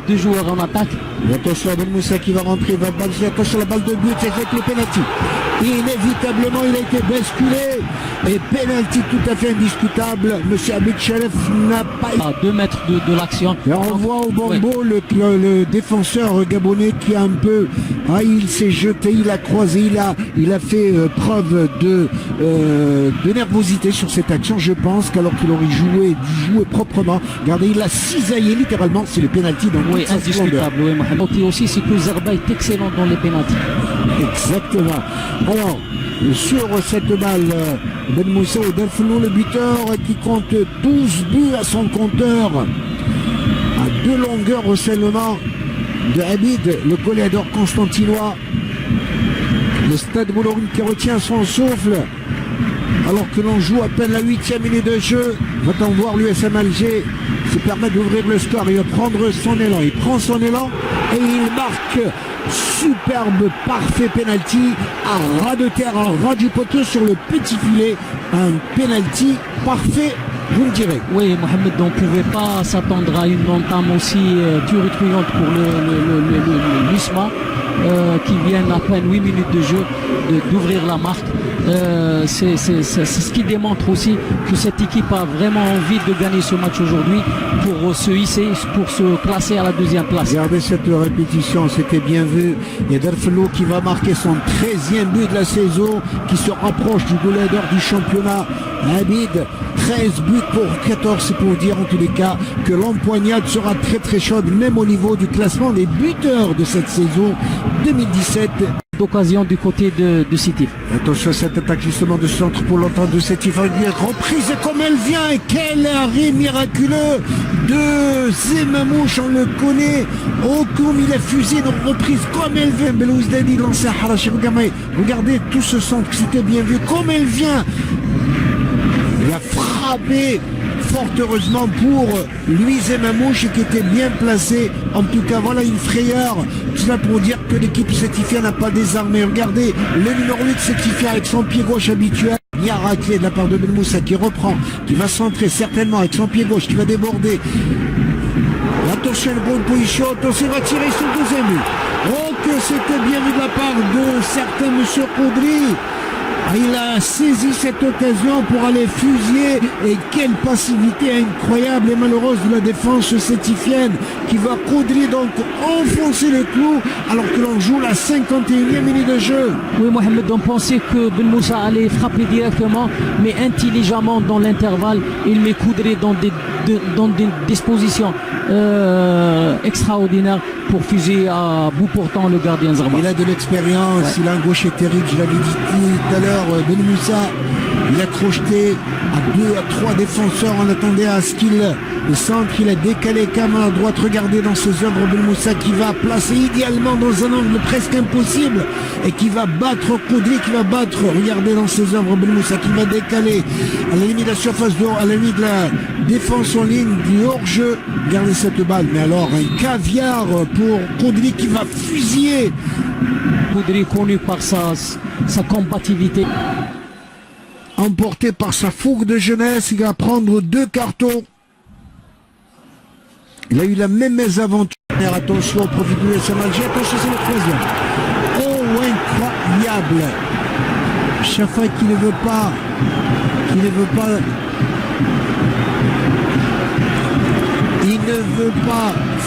deux joueurs en attaque. Et attention à Ben Moussa qui va rentrer, va balancer, attention à la balle de but, c'est avec le penalty. Inévitablement, il a été basculé. Et penalty tout à fait indiscutable. Monsieur Abid Chalef n'a pas été... À 2 mètres de l'action. Et on voit au Bombo le défenseur gabonais qui a un peu... il s'est jeté, il a croisé, il a fait preuve de nervosité sur cette action. Je pense qu'alors qu'il aurait joué proprement, regardez, il a cisaillé littéralement. C'est le penalty dans oui, indiscutable. Oui, Mohamed. Et aussi, c'est que Zarba est excellent dans les penaltys. Exactement. Alors, sur cette balle, Ben Moussa ou Delfounou, le buteur qui compte 12 buts à son compteur. À 2 longueurs seulement de Abid, le goléador constantinois. Le Stade Boulorine qui retient son souffle alors que l'on joue à peine la 8e minute de jeu. Va-t-on voir l'USM Alger se permettre d'ouvrir le score. Il va prendre son élan. Il prend son élan et il marque. Superbe, parfait penalty à ras de terre, à ras du poteau sur le petit filet. Un penalty parfait, vous me direz. Oui, Mohamed, on ne pouvait pas s'attendre à une entame aussi turlupinante pour l'USMA qui viennent à peine 8 minutes de jeu d'ouvrir la marque. C'est ce qui démontre aussi que cette équipe a vraiment envie de gagner ce match aujourd'hui pour se hisser, pour se classer à la 2e place. Regardez cette répétition, c'était bien vu. Il y a Delfelo qui va marquer son 13e but de la saison, qui se rapproche du goléador du championnat. Abid, 13 buts pour 14, c'est pour dire en tous les cas que l'empoignade sera très très chaude, même au niveau du classement des buteurs de cette saison 2017. D'occasion du côté de Sétif. Attention à cette attaque justement de centre pour l'entendre de Sétif. Reprise comme elle vient et quel arrêt miraculeux de Zemamouche, on le connaît. Oh comme il a fusé une reprise comme elle vient. Belouzdadi lancé à Harachi. Regardez tout ce centre, c'était bien vu comme elle vient. Il a frappé fort heureusement pour lui Zemamouche qui était bien placé. En tout cas voilà une frayeur. Tout cela pour dire que l'équipe Sétifia n'a pas désarmé. Regardez le numéro 8 Sétifia avec son pied gauche habituel. Il y a raclé de la part de Ben Moussa qui reprend, qui va centrer certainement avec son pied gauche, qui va déborder. Attention, une bonne position, attention, il va tirer sur le 2e but. Oh que c'était bien vu de la part de certains monsieur Koudri. Il a saisi cette occasion pour aller fusiller et quelle passivité incroyable et malheureuse de la défense sétifienne qui va Koudri donc enfoncer le clou alors que l'on joue la 51e minute de jeu. Oui Mohamed, on pensait que Ben Moussa allait frapper directement mais intelligemment dans l'intervalle il met Koudri dans des dispositions extraordinaires pour fuser à bout portant le gardien Zarba. Il a de l'expérience, ouais. Il a un gaucher terrible, je l'avais dit tout à l'heure. Ben Moussa, il a crocheté à 2 à 3 défenseurs, on attendait à ce qu'il centre, il a décalé caméra à droite. Regardez dans ses œuvres Ben Moussa qui va placer idéalement dans un angle presque impossible et qui va battre Koudri, qui va battre, regardez dans ses œuvres Ben Moussa qui va décaler à la limite de la surface de à la limite de la défense en ligne du hors-jeu. Regardez cette balle, mais alors un caviar pour Koudri qui va fusiller. Koudri connu par sa combativité. Emporté par sa fougue de jeunesse, il va prendre 2 cartons. Il a eu la même mésaventure. Attention au profit de l'USM Alger. Attention, c'est le 3e. Oh, incroyable. Chafai qui ne veut pas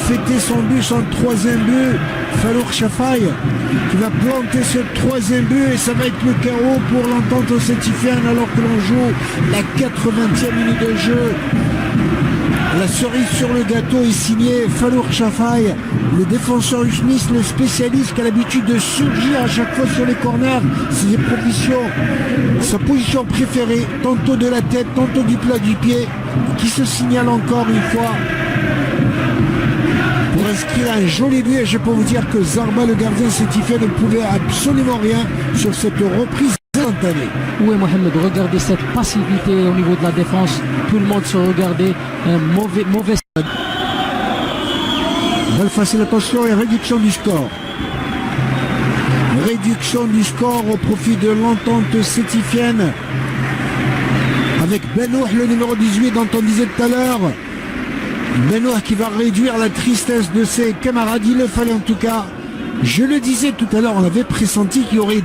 fêter son but, son 3e but. Falour Chafai qui va planter ce 3e but et ça va être le chaos pour l'entente sétifienne alors que l'on joue la 80e minute de jeu. La cerise sur le gâteau est signée Falour Chafai, le défenseur Smith, le spécialiste qui a l'habitude de surgir à chaque fois sur les corners. Sa position préférée, tantôt de la tête, tantôt du plat du pied, qui se signale encore une fois pour inscrire un joli but. Et je peux vous dire que Zarba, le gardien sétifien, ne pouvait absolument rien sur cette reprise instantanée. Oui Mohamed, regardez cette passivité au niveau de la défense. Tout le monde se regardait. Un mauvais balle facile, attention, et réduction du score. Réduction du score au profit de l'entente sétifienne. Avec Benouh, le numéro 18 dont on disait tout à l'heure Benoît qui va réduire la tristesse de ses camarades. Il le fallait en tout cas. Je le disais tout à l'heure, on avait pressenti qu'il y aurait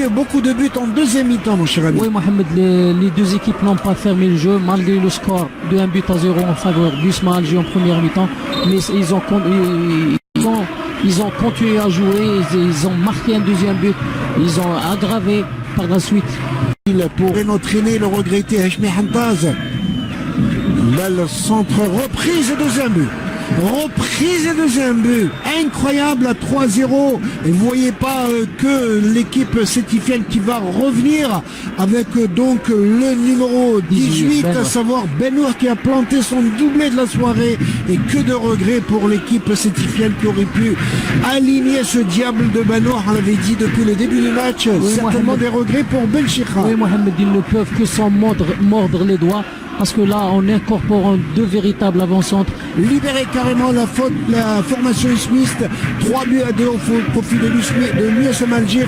beaucoup de buts en deuxième mi-temps, mon cher ami. Oui, Mohamed, les deux équipes n'ont pas fermé le jeu malgré le score de 1-0 en faveur d'Usma Alger en première mi-temps. Mais ils ont continué à jouer, ils ont marqué un deuxième but, ils ont aggravé par la suite. Pour notre aîné, le regretté Hachmi Hantaz. Là, le centre, reprise et deuxième but. Reprise et deuxième but. Incroyable à 3-0. Et vous voyez pas que l'équipe sétifienne qui va revenir avec donc le numéro 18, à savoir Benoît qui a planté son doublé de la soirée. Et que de regrets pour l'équipe sétifienne qui aurait pu aligner ce diable de Benoît. On l'avait dit depuis le début du match. Oui, certainement Mohamed, des regrets pour Belchikha. Oui, Mohamed, ils ne peuvent que s'en mordre les doigts. Parce que là, en incorporant deux véritables avant-centres. Libérer carrément la formation ismiste. 3-2 au profit de l'USM Alger.